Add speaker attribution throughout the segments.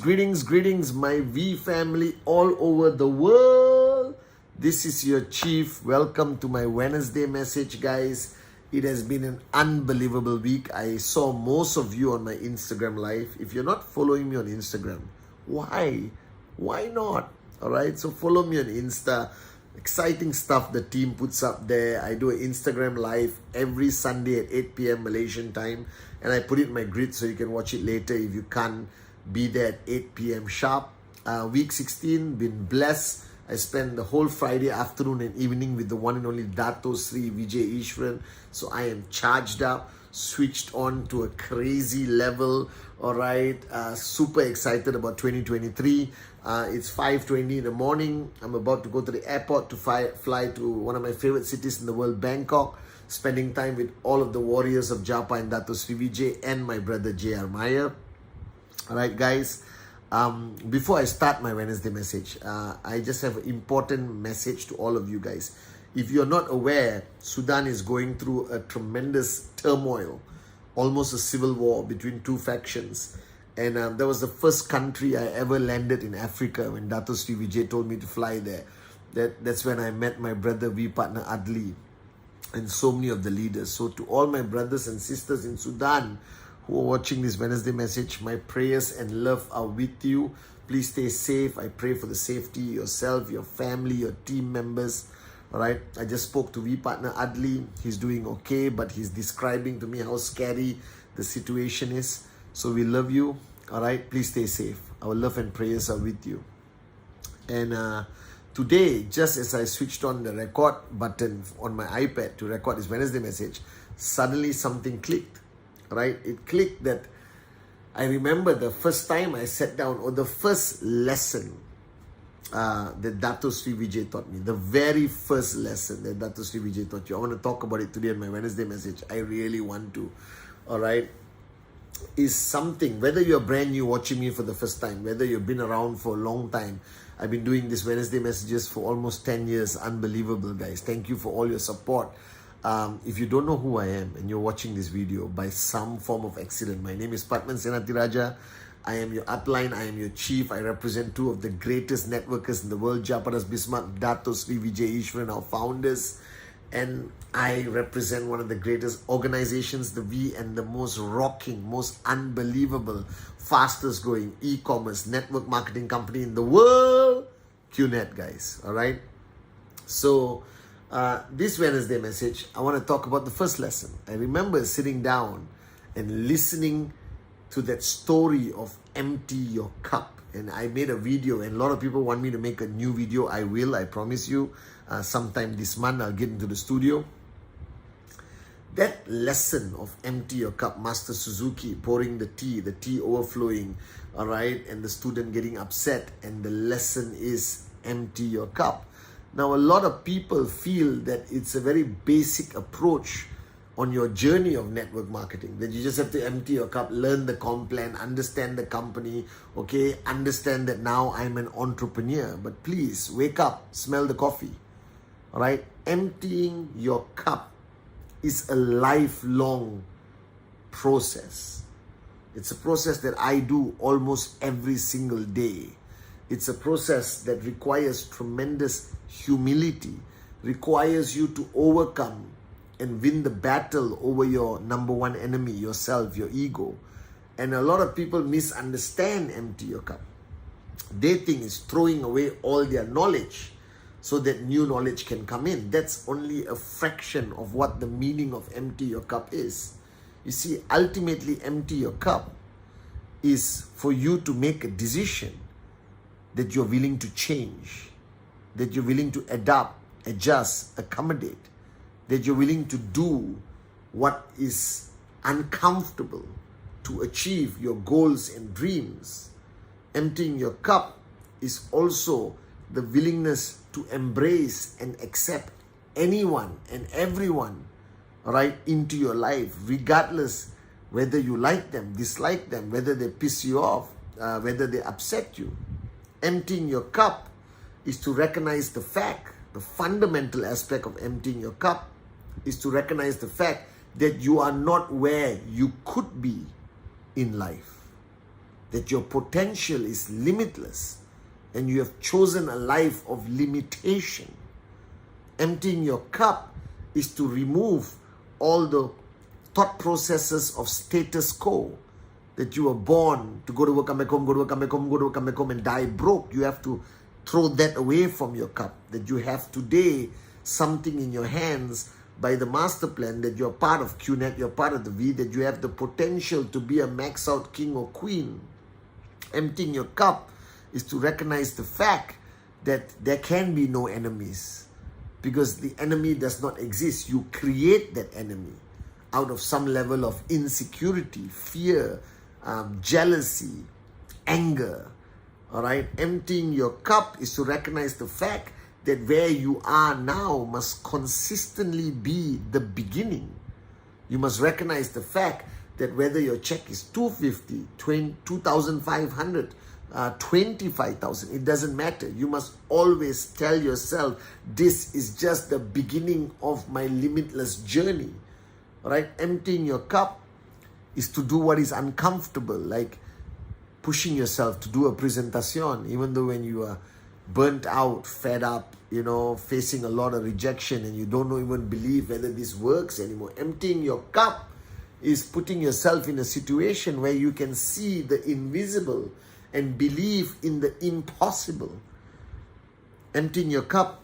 Speaker 1: greetings, my V family all over the world. This is your Chief. Welcome to my Wednesday message, guys. It has been an unbelievable week. I saw most of you on my Instagram live. If you're not following me on Instagram, why? Why not? All right, so follow me on Insta. Exciting stuff the team puts up there. I do an Instagram live every Sunday at 8 p.m. Malaysian time, and I put it in my grid so you can watch it later if you can't be there at 8 p.m. sharp. Week 16, been blessed. I spent the whole Friday afternoon and evening with the one and only Dato Sri Vijay Ishwaran. So I am charged up, switched on to a crazy level. All right, super excited about 2023. It's 5:20 in the morning. I'm about to go to the airport to fly to one of my favorite cities in the world, Bangkok, spending time with all of the warriors of Japa and Dato Sri Vijay and my brother J.R. Meyer. All right, guys. Before I start my Wednesday message, I just have an important message to all of you guys. If you're not aware, Sudan is going through a tremendous turmoil, almost a civil war between two factions. And that was the first country I ever landed in Africa when Dato Sri Vijay told me to fly there. That's when I met my brother V partner Adli and so many of the leaders. So to all my brothers and sisters in Sudan who are watching this Wednesday message, my prayers and love are with you. Please stay safe. I pray for the safety of yourself, your family, your team members. All right. I just spoke to V partner Adli. He's doing okay, but he's describing to me how scary the situation is. So we love you. All right. Please stay safe. Our love and prayers are with you. And today, just as I switched on the record button on my iPad to record this Wednesday message, suddenly something clicked. Right? It clicked that I remember the first time I sat down, or the first lesson that Dato Sri Vijay taught me, the very first lesson that Dato Sri Vijay taught you. I want to talk about it today in my Wednesday message. I really want to. All right? Is something, whether you're brand new watching me for the first time, whether you've been around for a long time. I've been doing these Wednesday messages for almost 10 years. Unbelievable, guys. Thank you for all your support. If you don't know who I am and you're watching this video by some form of accident, my name is Padman Senatiraja. I am your upline. I am your chief. I represent two of the greatest networkers in the world, Japadas Bismarck, Dato Sri Vijay Ishwaran, our founders. And I represent one of the greatest organizations, the V, and the most rocking, most unbelievable, fastest growing e-commerce network marketing company in the world, QNet, guys. All right. So this Wednesday message, I want to talk about the first lesson. I remember sitting down and listening to that story of empty your cup. And I made a video, and a lot of people want me to make a new video. I will, I promise you. Sometime this month, I'll get into the studio. That lesson of empty your cup, Master Suzuki pouring the tea overflowing, all right, and the student getting upset, and the lesson is empty your cup. Now, a lot of people feel that it's a very basic approach on your journey of network marketing, that you just have to empty your cup, learn the comp plan, understand the company, okay, understand that now I'm an entrepreneur. But please, wake up, smell the coffee, all right? Emptying your cup is a lifelong process. It's a process that I do almost every single day. It's a process that requires tremendous humility, requires you to overcome and win the battle over your number one enemy, yourself, your ego. And a lot of people misunderstand empty your cup. They think it's throwing away all their knowledge so that new knowledge can come in. That's only a fraction of what the meaning of empty your cup is. You see, ultimately, empty your cup is for you to make a decision that you're willing to change, that you're willing to adapt, adjust, accommodate, that you're willing to do what is uncomfortable to achieve your goals and dreams. Emptying your cup is also the willingness to embrace and accept anyone and everyone, right, into your life, regardless whether you like them, dislike them, whether they piss you off, whether they upset you. Emptying your cup is to recognize the fact, the fundamental aspect of emptying your cup is to recognize the fact that you are not where you could be in life. that your potential is limitless and you have chosen a life of limitation. Emptying your cup is to remove all the thought processes of status quo, that you were born to go to work, come back home, go to work, come back home, go to work, come back home, and die broke. You have to throw that away from your cup, that you have today something in your hands by the master plan, that you're part of QNet, you're part of the V, that you have the potential to be a max out king or queen. Emptying your cup is to recognize the fact that there can be no enemies, because the enemy does not exist. You create that enemy out of some level of insecurity, fear, jealousy, anger. All right, emptying your cup is to recognize the fact that where you are now must consistently be the beginning. You must recognize the fact that whether your check is 250, 2,500, 25,000, it doesn't matter. You must always tell yourself, this is just the beginning of my limitless journey. All right, emptying your cup is to do what is uncomfortable, like pushing yourself to do a presentation, even though when you are burnt out, fed up, facing a lot of rejection and you don't even believe whether this works anymore. Emptying your cup is putting yourself in a situation where you can see the invisible and believe in the impossible. Emptying your cup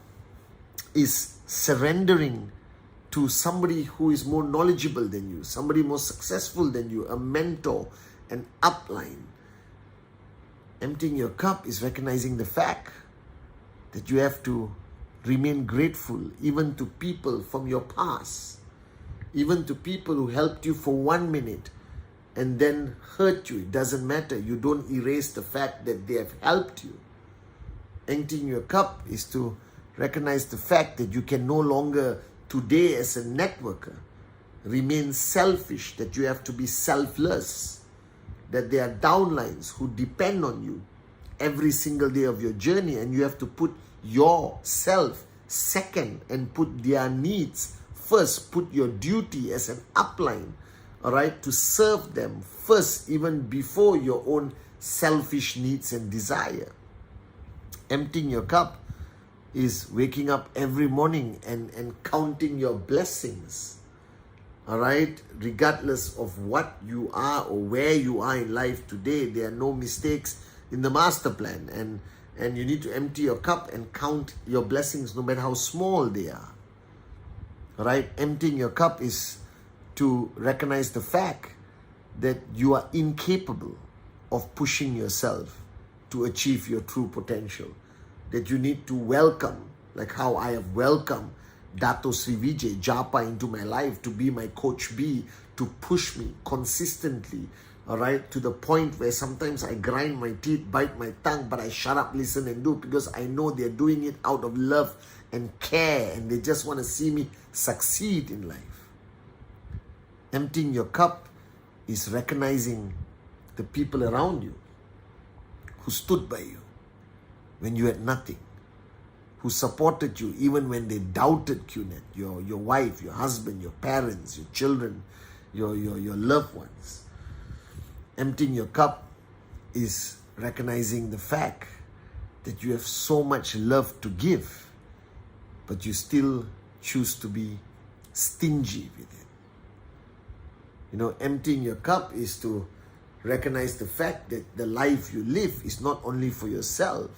Speaker 1: is surrendering to somebody who is more knowledgeable than you, somebody more successful than you, a mentor, an upline. Emptying your cup is recognizing the fact that you have to remain grateful even to people from your past, even to people who helped you for 1 minute and then hurt you. It doesn't matter. You don't erase the fact that they have helped you. Emptying your cup is to recognize the fact that you can no longer, today as a networker, remain selfish, that you have to be selfless, that there are downlines who depend on you every single day of your journey, and you have to put yourself second and put their needs first. Put your duty as an upline, all right, to serve them first, even before your own selfish needs and desire. Emptying your cup is waking up every morning and counting your blessings. All right, regardless of what you are or where you are in life today, there are no mistakes in the master plan, and you need to empty your cup and count your blessings no matter how small they are. All right, emptying your cup is to recognize the fact that you are incapable of pushing yourself to achieve your true potential, that you need to welcome, like how I have welcomed Dato Sri Vijay Japa into my life to be my coach B, to push me consistently, all right, to the point where sometimes I grind my teeth, bite my tongue, but I shut up, listen and do, because I know they're doing it out of love and care, and they just want to see me succeed in life. Emptying your cup is recognizing the people around you who stood by you when you had nothing, who supported you even when they doubted QNet, your wife, your husband, your parents, your children, your loved ones. Emptying your cup is recognizing the fact that you have so much love to give, but you still choose to be stingy with it. Emptying your cup is to recognize the fact that the life you live is not only for yourself,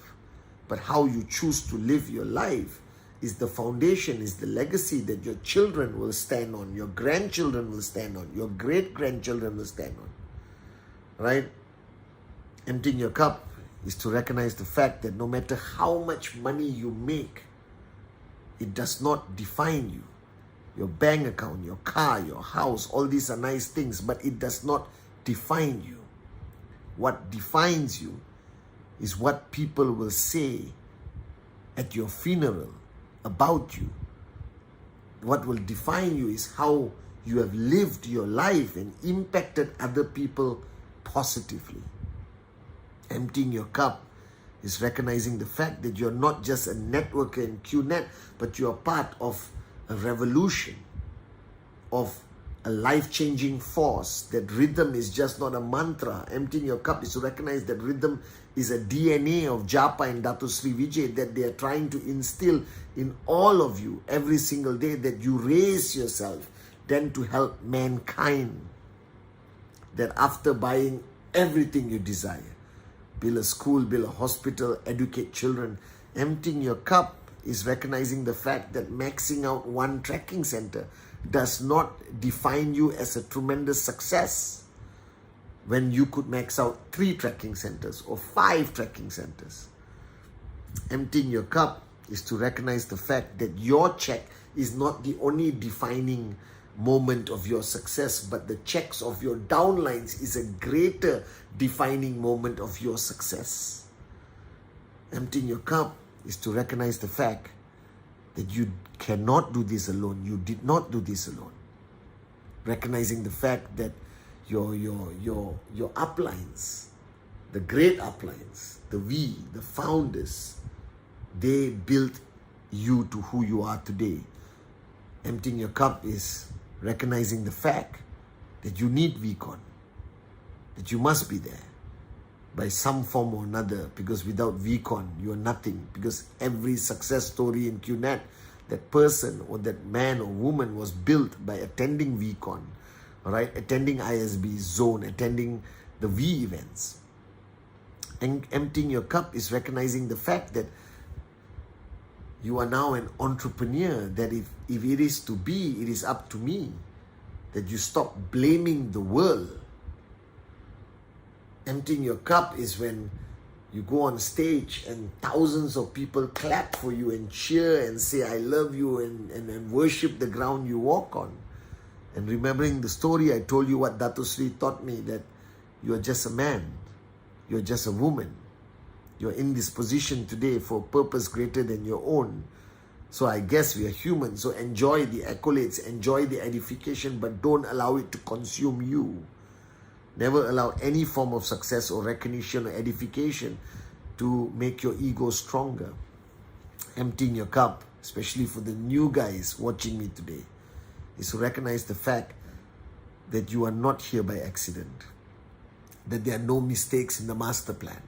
Speaker 1: but how you choose to live your life is the foundation, is the legacy that your children will stand on, your grandchildren will stand on, your great-grandchildren will stand on. Right? Emptying your cup is to recognize the fact that no matter how much money you make, it does not define you. Your bank account, your car, your house, all these are nice things, but it does not define you. What defines you is what people will say at your funeral about you. What will define you is how you have lived your life and impacted other people positively. Emptying your cup is recognizing the fact that you're not just a networker in QNet, but you're part of a revolution, of a life-changing force. That rhythm is just not a mantra. Emptying your cup is to recognize that rhythm is a DNA of Japa and Dato Sri Vijay that they are trying to instill in all of you every single day, that you raise yourself then to help mankind. That after buying everything you desire, build a school, build a hospital, educate children, emptying your cup is recognizing the fact that maxing out one trekking center does not define you as a tremendous success when you could max out 3 trekking centers or 5 trekking centers. Emptying your cup is to recognize the fact that your check is not the only defining moment of your success, but the checks of your downlines is a greater defining moment of your success. Emptying your cup is to recognize the fact that you cannot do this alone. You did not do this alone. Recognizing the fact that your uplines, the great uplines, the founders, they built you to who you are today. Emptying your cup is recognizing the fact that you need VCon, that you must be there by some form or another, because without VCon, you are nothing. Because every success story in QNet, that person or that man or woman was built by attending VCon, all right, attending ISB zone, attending the V events. And emptying your cup is recognizing the fact that you are now an entrepreneur, that if it is to be, it is up to me. That you stop blaming the world. Emptying your cup is when you go on stage and thousands of people clap for you and cheer and say, I love you, and worship the ground you walk on. And remembering the story I told you, what Dato Sri taught me, that you are just a man, you are just a woman. You're in this position today for a purpose greater than your own. So I guess we are human. So enjoy the accolades, enjoy the edification, but don't allow it to consume you. Never allow any form of success or recognition or edification to make your ego stronger. Emptying your cup, especially for the new guys watching me today, is to recognize the fact that you are not here by accident. That there are no mistakes in the master plan.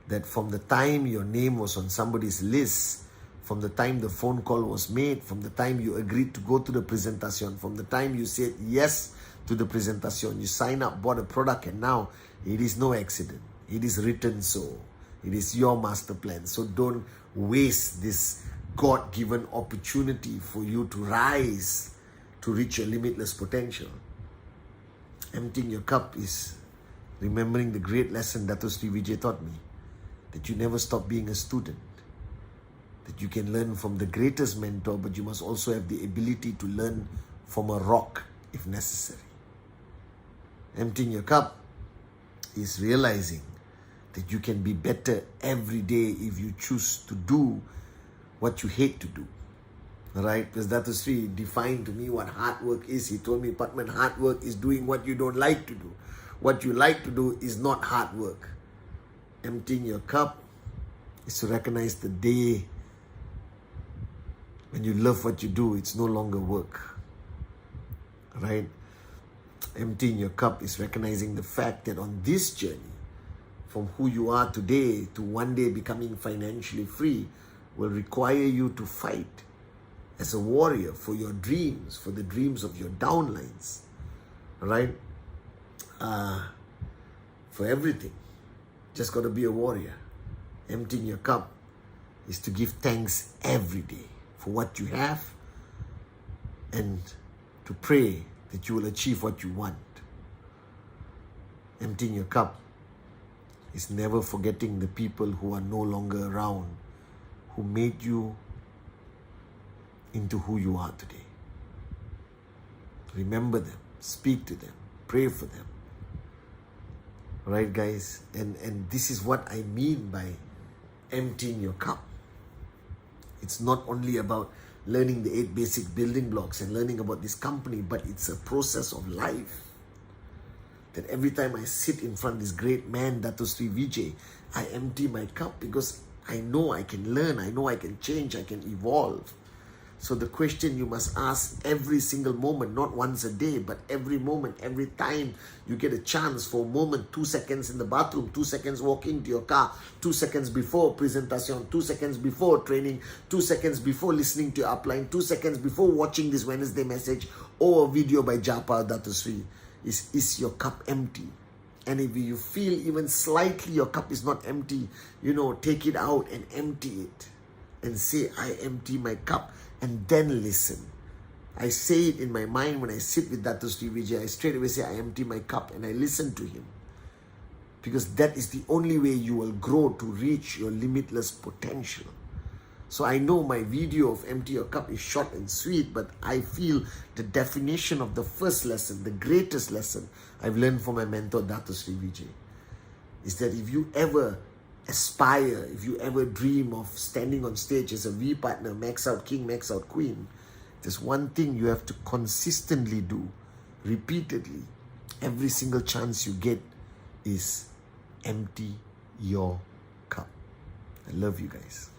Speaker 1: That from the time your name was on somebody's list, from the time the phone call was made, from the time you agreed to go to the presentation, from the time you said yes to the presentation, you sign up, bought a product, and now it is no accident. It is written so. It is your master plan. So don't waste this God-given opportunity for you to rise, to reach your limitless potential. Emptying your cup is remembering the great lesson Dato Sri Vijay taught me. That you never stop being a student. That you can learn from the greatest mentor, but you must also have the ability to learn from a rock if necessary. Emptying your cup is realizing that you can be better every day if you choose to do what you hate to do. Right? Because Dato Sri defined to me what hard work is. He told me, Patman, hard work is doing what you don't like to do. What you like to do is not hard work. Emptying your cup is to recognize the day when you love what you do, it's no longer work. Right? Emptying your cup is recognizing the fact that on this journey, from who you are today to one day becoming financially free, will require you to fight as a warrior for your dreams, for the dreams of your downlines. Right? For everything. Just got to be a warrior. Emptying your cup is to give thanks every day for what you have and to pray that you will achieve what you want. Emptying your cup is never forgetting the people who are no longer around, who made you into who you are today. Remember them, speak to them, pray for them. Right, guys? And this is what I mean by emptying your cup. It's not only about learning the 8 basic building blocks and learning about this company, but it's a process of life. That every time I sit in front of this great man, Dato Sri Vijay, I empty my cup because I know I can learn, I know I can change, I can evolve. So the question you must ask every single moment, not once a day, but every moment, every time you get a chance, for a moment, 2 seconds in the bathroom, 2 seconds walking to your car, 2 seconds before presentation, 2 seconds before training, 2 seconds before listening to your upline, 2 seconds before watching this Wednesday message or a video by Japa Datusri, is your cup empty? And if you feel even slightly your cup is not empty, take it out and empty it. And say, I empty my cup, and then listen. I say it in my mind when I sit with Dr. Sri Vijay. I straight away say, I empty my cup, and I listen to him. Because that is the only way you will grow to reach your limitless potential. So I know my video of empty your cup is short and sweet, but I feel the definition of the first lesson, the greatest lesson I've learned from my mentor, Dr. Sri Vijay, is that if you ever aspire, if you ever dream of standing on stage as a V partner, max out king, max out queen, there's one thing you have to consistently do, repeatedly, every single chance you get, is empty your cup. I love you guys.